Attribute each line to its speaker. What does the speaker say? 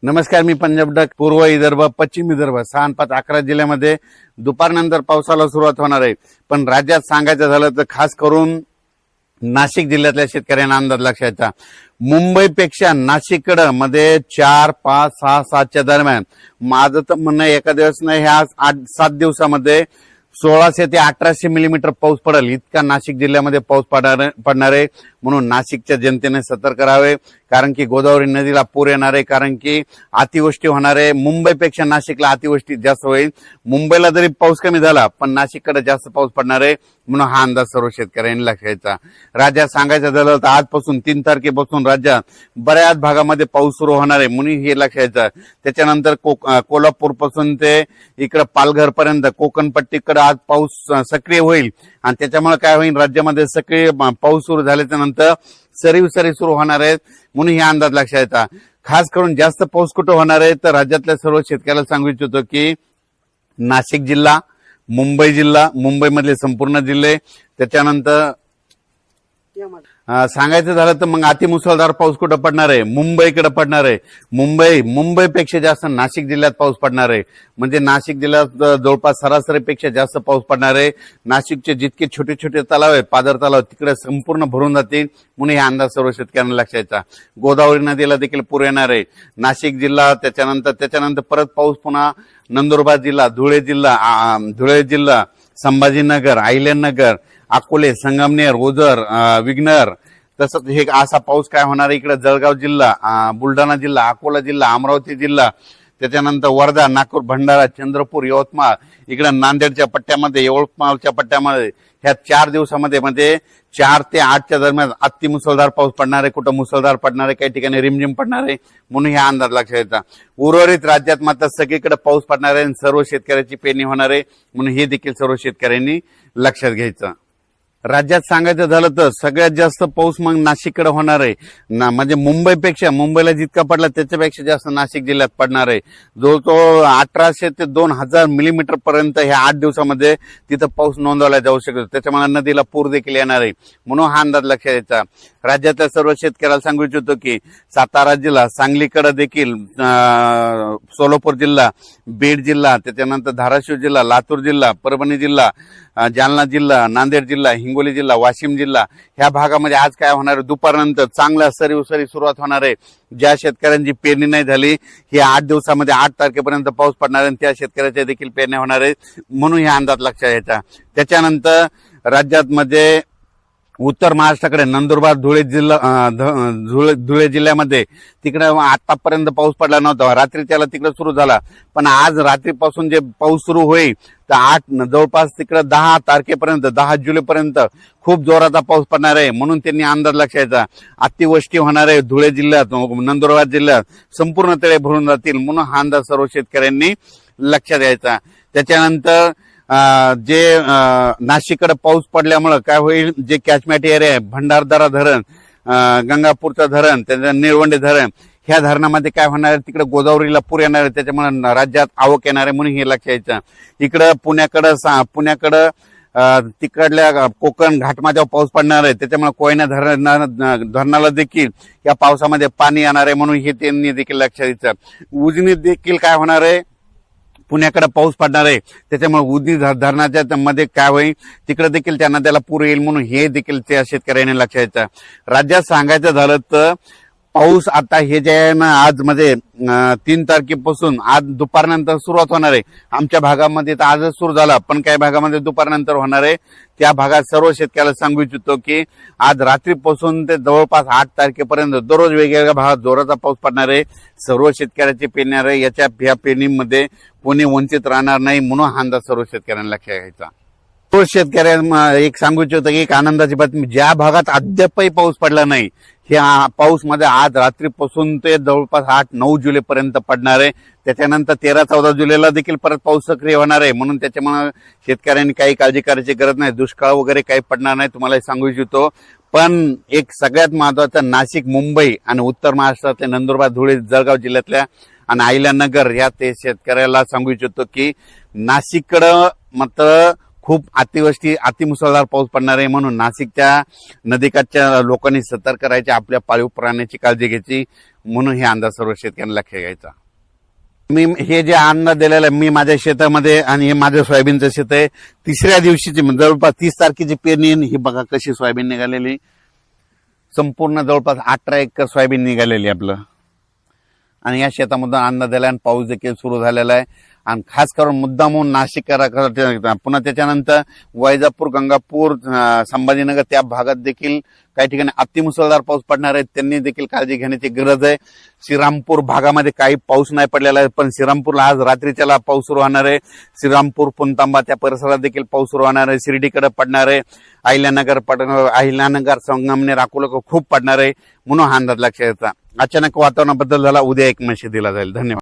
Speaker 1: नमस्कार, मी पंजाब डक. पूर्व विदर्भ, पश्चिम विदर्भ 6 आणि 5 11 जिल्ह्यामध्ये दुपारनंतर पावसाला सुरुवात होणार आहे. पण राज्यात सांगायचं झालं तर खास करून नाशिक जिल्ह्यातल्या शेतकऱ्यांना अंदाज लक्षात मुंबईपेक्षा नाशिककडं मध्ये 4, 5, 6, 7च्या दरम्यान माझं तर म्हणणं एका दिवस नाही, ह्या 8-7 दिवसामध्ये 1600 ते 1800 मिलीमीटर पाऊस पडेल इतका नाशिक जिल्ह्यामध्ये पाऊस पडणार आहे. म्हणून नाशिकच्या जनतेने सतर्क राहावे, कारण की गोदावरी नदीला पूर येणार आहे, कारण की अतिवृष्टी होणार आहे. मुंबईपेक्षा नाशिकला अतिवृष्टी जास्त होईल. मुंबईला जरी पाऊस कमी झाला पण नाशिककडे जास्त पाऊस पडणार आहे. म्हणून हा अंदाज सर्व शेतकऱ्यांनी लक्षात. राज्यात सांगायचं झालं तर आजपासून 3 तारखेपासून राज्यात बऱ्याच भागामध्ये पाऊस सुरू होणार आहे, म्हणून हे लक्षात. त्याच्यानंतर कोल्हापूर पासून ते इकडे पालघर पर्यंत कोकणपट्टीकडे आज पाऊस सक्रिय होईल आणि त्याच्यामुळे काय होईल, राज्यामध्ये सक्रिय पाऊस सुरू झाल्याच्या नंतर सरी सुरू होणार आहेत. म्हणून हे अंदाज लक्षात. खास करून जास्त पाऊस कुठं होणार आहे तर राज्यातल्या सर्व शेतकऱ्याला सांगू इच्छितो की नाशिक जिल्हा, मुंबई जिल्हा, मुंबईमधले संपूर्ण जिल्हे, त्याच्यानंतर सांगायचं झालं तर मग अतिमुसळधार पाऊस कुठं पडणार आहे, मुंबईकडे पडणार आहे. मुंबईपेक्षा जास्त नाशिक जिल्ह्यात पाऊस पडणार आहे. म्हणजे नाशिक जिल्ह्यात जवळपास सरासरीपेक्षा जास्त पाऊस पडणार आहे. नाशिकचे जितके छोटे छोटे तलाव आहेत, पादर तलाव, तिकडे संपूर्ण भरून जातील. म्हणून हे अंदाज सर्व शेतकऱ्यांना लक्षात. गोदावरी नदीला देखील पूर येणार आहे. नाशिक जिल्हा, त्याच्यानंतर परत पाऊस पुन्हा नंदुरबार जिल्हा, धुळे जिल्हा, संभाजीनगर, अहिल्यानगर, अकोले, संगमनेर, ओझर, विघ्नर, तसंच हे असा पाऊस काय होणार इकडे जळगाव जिल्हा, बुलढाणा जिल्हा, अकोला जिल्हा, अमरावती जिल्हा, त्याच्यानंतर वर्धा, नागपूर, भंडारा, चंद्रपूर, यवतमाळ, इकडे नांदेडच्या पट्ट्यामध्ये, यवतमाळच्या पट्ट्यामध्ये ह्या 4 दिवसामध्ये 4 ते 8च्या दरम्यान अतिमुसळधार पाऊस पडणार आहे. कुठं मुसळधार पडणार आहे, काही ठिकाणी रिमझिम पडणार आहे. म्हणून हा अंदाज लक्षात येतात. उर्वरित राज्यात मात्र सगळीकडे पाऊस पडणार आहे आणि सर्व शेतकऱ्याची पेरणी होणार आहे. म्हणून हे देखील सर्व शेतकऱ्यांनी लक्षात घ्यायचं. राज्यात सांगायचं झालं तर सगळ्यात जास्त पाऊस मग नाशिककडे होणार आहे. म्हणजे मुंबईला जितका पडला त्याच्यापेक्षा जास्त नाशिक जिल्ह्यात पडणार आहे. जवळजवळ 1800 ते 2000 मिलीमीटर पर्यंत ह्या 8 दिवसामध्ये तिथं पाऊस नोंदवला जाऊ शकतो. त्याच्यामुळे नदीला पूर देखील येणार आहे. म्हणून हा अंदाज लक्षात यायचा. राज्यातल्या सर्व शेतकऱ्याला सांगू इच्छितो की सातारा जिल्हा, सांगलीकडे देखील, सोलापूर जिल्हा, बीड जिल्हा, त्याच्यानंतर धाराशिव जिल्हा, लातूर जिल्हा, परभणी जिल्हा, जालना जिल्हा, नांदेड जिल्हा, हिंगोली जिल्हा, वाशिम जिल्हा, ह्या भागामध्ये आज काय होणार आहे, दुपारनंतर चांगला सरी सुरुवात होणार आहे. ज्या शेतकऱ्यांची पेरणी नाही झाली ही 8 दिवसामध्ये 8 तारखेपर्यंत पाऊस पडणार आहे, त्या शेतकऱ्याच्या देखील पेरण्या होणार आहेत. म्हणून हा अंदाज लक्षात यायचा. त्याच्यानंतर राज्यात मध्ये उत्तर महाराष्ट्राकडे नंदुरबार, धुळे जिल्ह्यामध्ये तिकडे आतापर्यंत पाऊस पडला नव्हता. रात्री त्याला तिकडे सुरू झाला, पण आज रात्रीपासून जे पाऊस सुरू होईल तर जवळपास तिकडे 10 तारखेपर्यंत, 10 जुलैपर्यंत खूप जोराचा पाऊस पडणार आहे. म्हणून त्यांनी अंदाज लक्षात. अतिवृष्टी होणार आहे धुळे जिल्ह्यात, नंदुरबार जिल्ह्यात संपूर्ण तळे भरून जातील. म्हणून हा अंदाज सर्व शेतकऱ्यांनी लक्षात द्यायचा. त्याच्यानंतर जे नाशिककडे पाऊस पडल्यामुळे काय होईल, जे कॅचमेंट एरिया आहे, भंडारदरा धरण, गंगापूरचं धरण, त्याच्या निळवंडे धरण, ह्या धरणामध्ये काय होणार आहे, तिकडे गोदावरीला पूर येणार आहे. त्याच्यामुळे राज्यात आवक येणार आहे. म्हणून हे लक्षात यायचं. इकडं पुण्याकडं तिकडल्या कोकण घाटमध्ये पाऊस पडणार आहे. त्याच्यामुळे कोयना धरणाला देखील या पावसामध्ये पाणी येणार आहे. म्हणून हे त्यांनी देखील लक्षात यायचं. उजनीत देखील काय होणार आहे, पुण्याकडे पाऊस पडणार आहे. त्याच्यामुळे उजनी धरणाच्या मध्ये काय होईल, तिकडे देखील त्या नद्याला पूर येईल. म्हणून हे देखील त्या शेतकऱ्यांनी लक्षात यायचं. राज्यात सांगायचं झालं तर पाऊस आता हे जे आहे ना, आज 3 तारखेपासून आज दुपारनंतर सुरुवात होणार आहे. आमच्या भागामध्ये तर आजच सुरू झाला, पण काही भागामध्ये दुपारनंतर होणार आहे. त्या भागात सर्व शेतकऱ्याला सांगू इच्छितो की आज रात्रीपासून ते जवळपास 8 तारखेपर्यंत दररोज वेगवेगळ्या भागात जोराचा पाऊस पडणार आहे. सर्व शेतकऱ्याचे पेरणार आहे. या पेरणीमध्ये कोणी वंचित राहणार नाही. म्हणून हा अंदाज सर्व शेतकऱ्यांना लक्षात घ्यायचा. सर्व शेतकऱ्यांना एक सांगू इच्छितो की एक आनंदाची बातमी, ज्या भागात अद्यापही पाऊस पडला नाही, ह्या पाऊस मध्ये आज रात्रीपासून ते जवळपास 8-9 जुलैपर्यंत पडणार आहे. त्याच्यानंतर 13-14 जुलैला देखील परत पाऊस सक्रिय होणार आहे. म्हणून त्याच्यामुळे शेतकऱ्यांनी काही काळजी करायची गरज नाही. दुष्काळ वगैरे काही पडणार नाही, तुम्हाला सांगू इच्छितो. पण एक सगळ्यात महत्वाचं, नाशिक, मुंबई आणि उत्तर महाराष्ट्रातल्या नंदुरबार, धुळे, जळगाव जिल्ह्यातल्या आणि अहिल्यानगर या ते शेतकऱ्याला सांगू इच्छितो की नाशिककडं मात्र खूप अतिवृष्टी अतिमुसळधार पाऊस पडणार आहे, म्हणून नाशिकच्या नदीकाठच्या लोकांनी सतर्क राहायचे, आपल्या पाळीव प्राण्याची काळजी घ्यायची, म्हणून हे अंदाज सर्व शेतकऱ्यांना लक्षात घ्यायचा. मी हे जे अन्न दिलेलं आहे मी माझ्या शेतामध्ये, आणि हे माझं सोयाबीनचं शेत आहे. तिसऱ्या दिवशीची जवळपास 30 तारखेची पेरणी, ही बघा कशी सोयाबीन निघालेली, संपूर्ण जवळपास 18 एकर सोयाबीन निघालेली आपलं. आणि या शेतामधून अन्न दिला आणि पाऊस देखील सुरू झालेला आहे. आणि खास करून मुद्दामून नाशिक पुन्हा त्याच्यानंतर वैजापूर, गंगापूर, संभाजीनगर त्या भागात देखील काही ठिकाणी अतिमुसळधार पाऊस पडणार आहे, त्यांनी देखील काळजी घेण्याची गरज आहे. श्रीरामपूर भागामध्ये काही पाऊस नाही पडलेला आहे, पण श्रीरामपूरला आज रात्रीच्याला पाऊस सुरू होणार आहे. श्रीरामपूर, पुणतांबा त्या परिसरात देखील पाऊस सुरू होणार आहे. शिर्डीकडे पडणार आहे, अहिल्यानगर, संगमनेर, अकोला खूप पडणार आहे, म्हणून हा अंदाज लक्षात घ्यायचा. अचानक वातावरणाबद्दल झाला, उद्या एक मेसेज दिला जाईल. धन्यवाद.